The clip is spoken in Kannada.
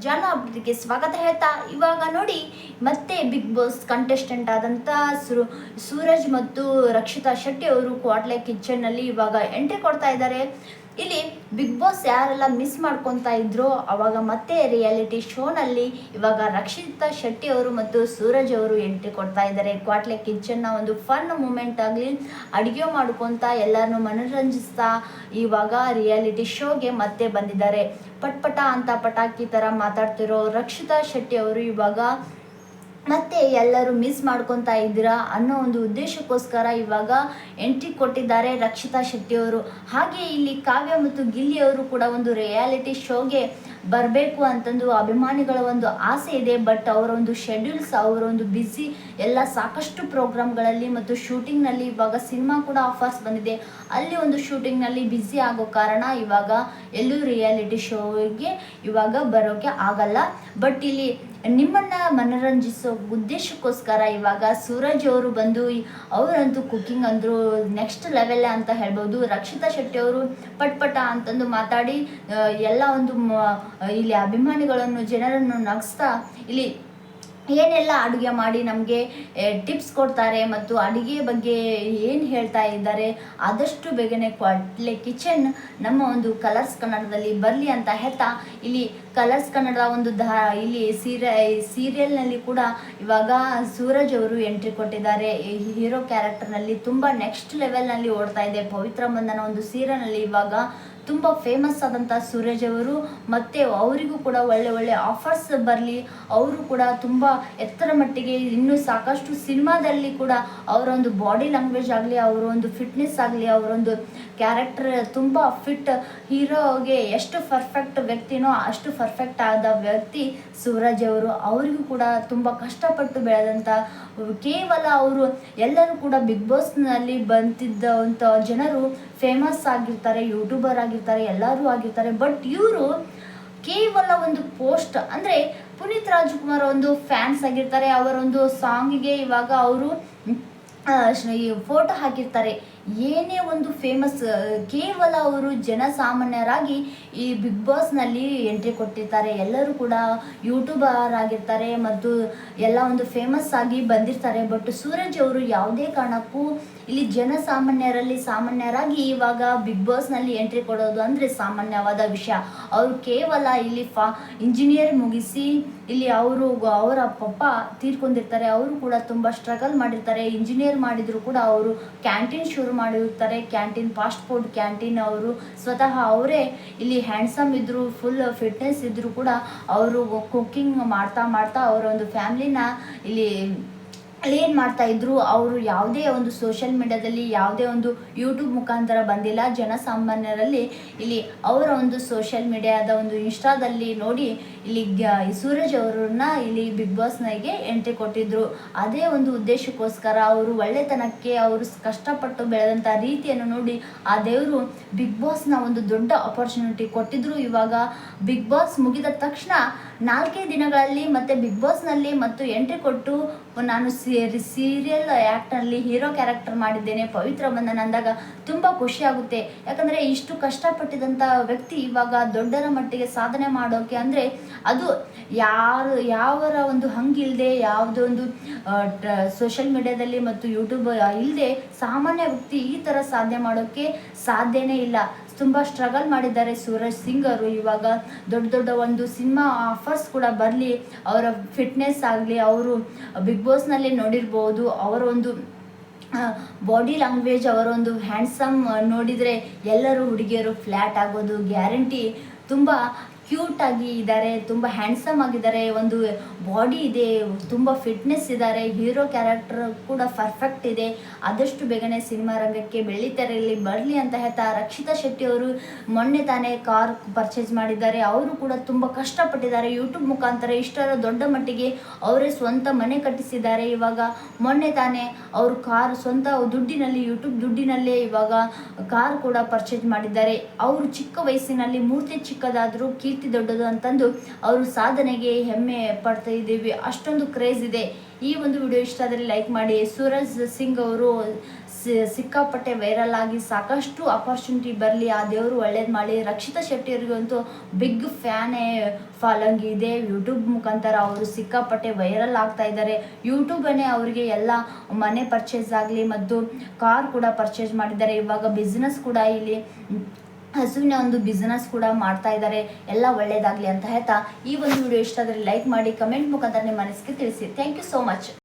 ಜಾನು ಅಭಿವೃದ್ಧಿಗೆ ಸ್ವಾಗತ ಹೇಳ್ತಾ ಇವಾಗ ನೋಡಿ ಮತ್ತೆ ಬಿಗ್ ಬಾಸ್ ಕಂಟೆಸ್ಟೆಂಟ್ ಆದಂಥ ಸೂರಜ್ ಮತ್ತು ರಕ್ಷಿತಾ ಶೆಟ್ಟಿ ಅವರು ಕ್ವಾಟ್ಲೆ ಕಿಚನ್ನಲ್ಲಿ ಇವಾಗ ಎಂಟ್ರಿ ಕೊಡ್ತಾ ಇದ್ದಾರೆ. ಇಲ್ಲಿ ಬಿಗ್ ಬಾಸ್ ಯಾರೆಲ್ಲ ಮಿಸ್ ಮಾಡ್ಕೊತಾ ಇದ್ರೋ ಅವಾಗ ಮತ್ತೆ ರಿಯಾಲಿಟಿ ಶೋನಲ್ಲಿ ಇವಾಗ ರಕ್ಷಿತಾ ಶೆಟ್ಟಿ ಅವರು ಮತ್ತು ಸೂರಜ್ ಅವರು ಎಂಟ್ರಿ ಕೊಡ್ತಾ ಇದ್ದಾರೆ. ಕ್ವಾಟ್ಲೆ ಕಿಚನ್ನ ಒಂದು ಫನ್ ಮೂಮೆಂಟ್ ಆಗಲಿ, ಅಡುಗೆ ಮಾಡ್ಕೊತಾ ಎಲ್ಲರನ್ನೂ ಮನೋರಂಜಿಸ್ತಾ ಇವಾಗ ರಿಯಾಲಿಟಿ ಶೋಗೆ ಮತ್ತೆ ಬಂದಿದ್ದಾರೆ. ಪಟ್ಪಟ ಅಂತ ಪಟಾಕಿ ಥರ ಮಾತಾಡ್ತಿರೋ ರಕ್ಷಿತಾ ಶೆಟ್ಟಿ ಅವರು ಇವಾಗ ಮತ್ತೆ ಎಲ್ಲರೂ ಮಿಸ್ ಮಾಡ್ಕೊತಾ ಇದ್ದೀರಾ ಅನ್ನೋ ಒಂದು ಉದ್ದೇಶಕ್ಕೋಸ್ಕರ ಇವಾಗ ಎಂಟ್ರಿ ಕೊಟ್ಟಿದ್ದಾರೆ ರಕ್ಷಿತಾ ಶೆಟ್ಟಿಯವರು. ಹಾಗೆ ಇಲ್ಲಿ ಕಾವ್ಯ ಮತ್ತು ಗಿಲ್ಲಿ ಅವರು ಕೂಡ ಒಂದು ರಿಯಾಲಿಟಿ ಶೋಗೆ ಬರಬೇಕು ಅಂತಂದು ಅಭಿಮಾನಿಗಳ ಒಂದು ಆಸೆ ಇದೆ. ಬಟ್ ಅವರ ಒಂದು ಶೆಡ್ಯೂಲ್ಸ್, ಅವರ ಒಂದು ಬ್ಯುಸಿ ಎಲ್ಲ ಸಾಕಷ್ಟು ಪ್ರೋಗ್ರಾಮ್ಗಳಲ್ಲಿ ಮತ್ತು ಶೂಟಿಂಗ್ನಲ್ಲಿ ಇವಾಗ ಸಿನಿಮಾ ಕೂಡ ಆಫರ್ಸ್ ಬಂದಿದೆ. ಅಲ್ಲಿ ಒಂದು ಶೂಟಿಂಗ್ನಲ್ಲಿ ಬ್ಯುಸಿ ಆಗೋ ಕಾರಣ ಇವಾಗ ಎಲ್ಲೂ ರಿಯಾಲಿಟಿ ಶೋಗೆ ಇವಾಗ ಬರೋಕ್ಕೆ ಆಗಲ್ಲ. ಬಟ್ ಇಲ್ಲಿ ನಿಮ್ಮನ್ನ ಮನರಂಜಿಸೋ ಉದ್ದೇಶಕ್ಕೋಸ್ಕರ ಇವಾಗ ಸೂರಜ್ ಅವರು ಬಂದು ಅವರಂತೂ ಕುಕಿಂಗ್ ಅಂದರು ನೆಕ್ಸ್ಟ್ ಲೆವೆಲ್ ಅಂತ ಹೇಳ್ಬೋದು. ರಕ್ಷಿತಾ ಶೆಟ್ಟಿ ಅವರು ಪಟ್ಪಟ ಅಂತಂದು ಮಾತಾಡಿ ಎಲ್ಲ ಒಂದು ಇಲ್ಲಿ ಅಭಿಮಾನಿಗಳನ್ನು ಜನರನ್ನು ನಗಿಸ್ತಾ ಇಲ್ಲಿ ಏನೆಲ್ಲ ಅಡುಗೆ ಮಾಡಿ ನಮಗೆ ಟಿಪ್ಸ್ ಕೊಡ್ತಾರೆ ಮತ್ತು ಅಡುಗೆ ಬಗ್ಗೆ ಏನು ಹೇಳ್ತಾ ಇದ್ದಾರೆ ಆದಷ್ಟು ಬೇಗನೆ ಕ್ವಾಟ್ಲೆ ಕಿಚನ್ ನಮ್ಮ ಒಂದು ಕಲರ್ಸ್ ಕನ್ನಡದಲ್ಲಿ ಬರಲಿ ಅಂತ ಹೇಳ್ತಾ ಇಲ್ಲಿ ಕಲರ್ಸ್ ಕನ್ನಡ ಒಂದು ಇಲ್ಲಿ ಸೀರಿಯಲ್ನಲ್ಲಿ ಕೂಡ ಇವಾಗ ಸೂರಜ್ ಅವರು ಎಂಟ್ರಿ ಕೊಟ್ಟಿದ್ದಾರೆ. ಹೀರೋ ಕ್ಯಾರೆಕ್ಟರ್ನಲ್ಲಿ ತುಂಬ ನೆಕ್ಸ್ಟ್ ಲೆವೆಲ್ನಲ್ಲಿ ಓಡ್ತಾ ಇದೆ. ಪವಿತ್ರ ಬಂಧನ ಒಂದು ಸೀರಿಯಲ್ನಲ್ಲಿ ಇವಾಗ ತುಂಬ ಫೇಮಸ್ ಆದಂಥ ಸೂರಜ್ ಅವರು ಮತ್ತು ಅವರಿಗೂ ಕೂಡ ಒಳ್ಳೆ ಆಫರ್ಸ್ ಬರಲಿ, ಅವರು ಕೂಡ ತುಂಬ ಎತ್ತರ ಮಟ್ಟಿಗೆ ಇನ್ನೂ ಸಾಕಷ್ಟು ಸಿನಿಮಾದಲ್ಲಿ ಕೂಡ ಅವರೊಂದು ಬಾಡಿ ಲ್ಯಾಂಗ್ವೇಜ್ ಆಗಲಿ, ಅವರೊಂದು ಫಿಟ್ನೆಸ್ ಆಗಲಿ, ಅವರೊಂದು ಕ್ಯಾರೆಕ್ಟರ್ ತುಂಬ ಫಿಟ್, ಹೀರೋಗೆ ಎಷ್ಟು ಪರ್ಫೆಕ್ಟ್ ವ್ಯಕ್ತಿನೋ ಅಷ್ಟು ಪರ್ಫೆಕ್ಟ್ ಆದ ವ್ಯಕ್ತಿ ಸೂರಜ್ ಅವರು. ಅವರಿಗೂ ಕೂಡ ತುಂಬ ಕಷ್ಟಪಟ್ಟು ಬೆಳೆದಂಥ ಕೇವಲ ಅವರು ಎಲ್ಲರೂ ಕೂಡ ಬಿಗ್ ಬಾಸ್ನಲ್ಲಿ ಬಂದಿದ್ದಂಥ ಜನರು ಫೇಮಸ್ ಆಗಿರ್ತಾರೆ, ಯೂಟ್ಯೂಬರ್ ಆಗಿರ್ತಾರೆ, ಎಲ್ಲರೂ ಆಗಿರ್ತಾರೆ. ಬಟ್ ಇವರು ಕೇವಲ ಒಂದು ಪೋಸ್ಟ್ ಅಂದರೆ ಪುನೀತ್ ರಾಜ್ಕುಮಾರ್ ಒಂದು ಫ್ಯಾನ್ಸ್ ಆಗಿರ್ತಾರೆ, ಅವರೊಂದು ಸಾಂಗಿಗೆ ಇವಾಗ ಅವರು ಈ ಫೋಟೋ ಹಾಕಿರ್ತಾರೆ. ಏನೇ ಒಂದು ಫೇಮಸ್, ಕೇವಲ ಅವರು ಜನಸಾಮಾನ್ಯರಾಗಿ ಈ ಬಿಗ್ ಬಾಸ್ನಲ್ಲಿ ಎಂಟ್ರಿ ಕೊಟ್ಟಿರ್ತಾರೆ. ಎಲ್ಲರೂ ಕೂಡ ಯೂಟ್ಯೂಬರ್ ಆಗಿರ್ತಾರೆ ಮತ್ತು ಎಲ್ಲ ಒಂದು ಫೇಮಸ್ ಆಗಿ ಬಂದಿರ್ತಾರೆ. ಬಟ್ ಸೂರಜ್ ಅವರು ಯಾವುದೇ ಕಾರಣಕ್ಕೂ ಇಲ್ಲಿ ಜನಸಾಮಾನ್ಯರಲ್ಲಿ ಸಾಮಾನ್ಯರಾಗಿ ಇವಾಗ ಬಿಗ್ ಬಾಸ್ನಲ್ಲಿ ಎಂಟ್ರಿ ಕೊಡೋದು ಅಂದರೆ ಸಾಮಾನ್ಯವಾದ ವಿಷಯ. ಅವರು ಕೇವಲ ಇಲ್ಲಿ ಇಂಜಿನಿಯರ್ ಮುಗಿಸಿ ಇಲ್ಲಿ ಅವರ ಪಪ್ಪ ತೀರ್ಕೊಂಡಿರ್ತಾರೆ. ಅವರು ಕೂಡ ತುಂಬ ಸ್ಟ್ರಗಲ್ ಮಾಡಿರ್ತಾರೆ. ಇಂಜಿನಿಯರ್ ಮಾಡಿದ್ರು ಕೂಡ ಅವರು ಕ್ಯಾಂಟೀನ್ ಶುರು ಮಾಡಿರ್ತಾರೆ. Canteen, fast food canteen. ಅವರು ಸ್ವತಃ ಅವರೇ ಇಲ್ಲಿ ಹ್ಯಾಂಡ್ಸಮ್ ಇದ್ದರು, ಫುಲ್ ಫಿಟ್ನೆಸ್ ಇದ್ದರೂ ಕೂಡ ಅವರು ಕುಕ್ಕಿಂಗ್ ಮಾಡ್ತಾ ಅವರ ಒಂದು ಫ್ಯಾಮ್ಲಿನ ಇಲ್ಲಿ ಏನು ಮಾಡ್ತಾಯಿದ್ರು. ಅವರು ಯಾವುದೇ ಒಂದು ಸೋಷಿಯಲ್ ಮೀಡಿಯಾದಲ್ಲಿ ಯಾವುದೇ ಒಂದು ಯೂಟ್ಯೂಬ್ ಮುಖಾಂತರ ಬಂದಿಲ್ಲ. ಜನಸಾಮಾನ್ಯರಲ್ಲಿ ಇಲ್ಲಿ ಅವರ ಒಂದು ಸೋಷಿಯಲ್ ಮೀಡಿಯಾದ ಒಂದು ಇನ್ಸ್ಟಾದಲ್ಲಿ ನೋಡಿ ಇಲ್ಲಿ ಸೂರಜ್ ಅವರನ್ನ ಇಲ್ಲಿ ಬಿಗ್ ಬಾಸ್ನಾಗೆ ಎಂಟ್ರಿ ಕೊಟ್ಟಿದ್ರು. ಅದೇ ಒಂದು ಉದ್ದೇಶಕ್ಕೋಸ್ಕರ ಅವರು ಒಳ್ಳೆತನಕ್ಕೆ ಅವರು ಕಷ್ಟಪಟ್ಟು ಬೆಳೆದಂಥ ರೀತಿಯನ್ನು ನೋಡಿ ಆ ದೇವರು ಬಿಗ್ ಬಾಸ್ನ ಒಂದು ದೊಡ್ಡ ಆಪರ್ಚುನಿಟಿ ಕೊಟ್ಟಿದ್ರು. ಇವಾಗ ಬಿಗ್ ಬಾಸ್ ಮುಗಿದ ತಕ್ಷಣ 4 ದಿನಗಳಲ್ಲಿ ಮತ್ತೆ ಬಿಗ್ ಬಾಸ್ನಲ್ಲಿ ಮತ್ತು ಎಂಟ್ರಿ ಕೊಟ್ಟು ನಾನು ಸೀರಿಯಲ್ ಆ್ಯಕ್ಟ್ನಲ್ಲಿ ಹೀರೋ ಕ್ಯಾರೆಕ್ಟರ್ ಮಾಡಿದ್ದೇನೆ ಪವಿತ್ರ ಬಂಧನ ಅಂದಾಗ ತುಂಬ ಖುಷಿ ಆಗುತ್ತೆ. ಯಾಕಂದರೆ ಇಷ್ಟು ಕಷ್ಟಪಟ್ಟಿದಂಥ ವ್ಯಕ್ತಿ ಇವಾಗ ದೊಡ್ಡರ ಮಟ್ಟಿಗೆ ಸಾಧನೆ ಮಾಡೋಕ್ಕೆ ಅಂದರೆ ಅದು ಯಾವರ ಒಂದು ಹಂಗಿಲ್ಲದೆ, ಯಾವುದೋ ಒಂದು ಸೋಷಿಯಲ್ ಮೀಡಿಯಾದಲ್ಲಿ ಮತ್ತು ಯೂಟ್ಯೂಬ್ ಇಲ್ಲದೆ ಸಾಮಾನ್ಯ ವ್ಯಕ್ತಿ ಈ ಥರ ಸಾಧನೆ ಮಾಡೋಕ್ಕೆ ಸಾಧ್ಯನೇ ಇಲ್ಲ. ತುಂಬ ಸ್ಟ್ರಗಲ್ ಮಾಡಿದ್ದಾರೆ ಸೂರಜ್ ಸಿಂಗ್ ಅವರು. ಇವಾಗ ದೊಡ್ಡ ಒಂದು ಸಿನಿಮಾ ಆಫರ್ಸ್ ಕೂಡ ಬರಲಿ, ಅವರ ಫಿಟ್ನೆಸ್ ಆಗಲಿ, ಅವರು ಬಿಗ್ ಬಾಸ್ನಲ್ಲಿ ನೋಡಿರ್ಬೋದು ಅವರ ಒಂದು ಬಾಡಿ ಲ್ಯಾಂಗ್ವೇಜ್, ಅವರೊಂದು ಹ್ಯಾಂಡ್ಸಮ್ ನೋಡಿದರೆ ಎಲ್ಲರೂ ಹುಡುಗಿಯರು ಫ್ಲ್ಯಾಟ್ ಆಗೋದು ಗ್ಯಾರಂಟಿ. ತುಂಬ ಕ್ಯೂಟಾಗಿ ಇದ್ದಾರೆ, ತುಂಬ ಹ್ಯಾಂಡ್ಸಮ್ ಆಗಿದ್ದಾರೆ, ಒಂದು ಬಾಡಿ ಇದೆ, ತುಂಬ ಫಿಟ್ನೆಸ್ ಇದ್ದಾರೆ, ಹೀರೋ ಕ್ಯಾರೆಕ್ಟರ್ ಕೂಡ ಪರ್ಫೆಕ್ಟ್ ಇದೆ. ಆದಷ್ಟು ಬೇಗನೆ ಸಿನಿಮಾ ರಂಗಕ್ಕೆ ಬೆಳ್ಳಿತೆರೆಯಲ್ಲಿ ಬರಲಿ ಅಂತ ಹೇಳ್ತಾ ರಕ್ಷಿತಾ ಶೆಟ್ಟಿ ಅವರು ಮೊನ್ನೆ ತಾನೇ ಕಾರ್ ಪರ್ಚೇಸ್ ಮಾಡಿದ್ದಾರೆ. ಅವರು ಕೂಡ ತುಂಬ ಕಷ್ಟಪಟ್ಟಿದ್ದಾರೆ. ಯೂಟ್ಯೂಬ್ ಮುಖಾಂತರ ಇಷ್ಟರ ದೊಡ್ಡ ಮಟ್ಟಿಗೆ ಅವರೇ ಸ್ವಂತ ಮನೆ ಕಟ್ಟಿಸಿದ್ದಾರೆ. ಇವಾಗ ಮೊನ್ನೆ ತಾನೇ ಅವರು ಕಾರ್ ಸ್ವಂತ ದುಡ್ಡಿನಲ್ಲಿ, ಯೂಟ್ಯೂಬ್ ದುಡ್ಡಿನಲ್ಲೇ ಇವಾಗ ಕಾರ್ ಕೂಡ ಪರ್ಚೇಸ್ ಮಾಡಿದ್ದಾರೆ. ಅವರು ಚಿಕ್ಕ ವಯಸ್ಸಿನಲ್ಲಿ ಮೂರ್ತಿ ಚಿಕ್ಕದಾದರೂ ಕೀರ್ತಿ ದೊಡ್ಡದು ಅಂತಂದು ಅವರು ಸಾಧನೆಗೆ ಹೆಮ್ಮೆ ಪಡ್ತಾ ಇದ್ದೀವಿ. ಅಷ್ಟೊಂದು ಕ್ರೇಜ್ ಇದೆ. ಈ ಒಂದು ವಿಡಿಯೋ ಇಷ್ಟ ಆದರೆ ಲೈಕ್ ಮಾಡಿ. ಸೂರಜ್ ಸಿಂಗ್ ಅವರು ಸಿಕ್ಕಾಪಟ್ಟೆ ವೈರಲ್ ಆಗಿ ಸಾಕಷ್ಟು ಅಪಾರ್ಚುನಿಟಿ ಬರಲಿ, ಆ ದೇವರು ಒಳ್ಳೇದು ಮಾಡಿ. ರಕ್ಷಿತಾ ಶೆಟ್ಟಿ ಅವ್ರಿಗಂತೂ ಬಿಗ್ ಫ್ಯಾನೇ ಫಾಲೋಯಿಂಗ್ ಇದೆ. ಯೂಟ್ಯೂಬ್ ಮುಖಾಂತರ ಅವರು ಸಿಕ್ಕಾಪಟ್ಟೆ ವೈರಲ್ ಆಗ್ತಾ ಇದ್ದಾರೆ. ಯೂಟ್ಯೂಬನ್ನೇ ಅವರಿಗೆ ಎಲ್ಲ ಮನೆ ಪರ್ಚೇಸ್ ಆಗಲಿ ಮತ್ತು ಕಾರ್ ಕೂಡ ಪರ್ಚೇಸ್ ಮಾಡಿದ್ದಾರೆ. ಇವಾಗ ಬಿಸ್ನೆಸ್ ಕೂಡ ಇಲ್ಲಿ ಹಸುವಿನ ಒಂದು ಬಿಸ್ನೆಸ್ ಕೂಡ ಮಾಡ್ತಾ ಇದ್ದಾರೆ. ಎಲ್ಲ ಒಳ್ಳೇದಾಗಲಿ ಅಂತ ಹೇಳ್ತಾ ಈ ಒಂದು ವಿಡಿಯೋ ಇಷ್ಟ ಆದರೆ ಲೈಕ್ ಮಾಡಿ, ಕಮೆಂಟ್ ಮುಖಾಂತರ ನಿಮ್ಮ ಮನಸ್ಸಿಗೆ ತಿಳಿಸಿ. Thank you so much.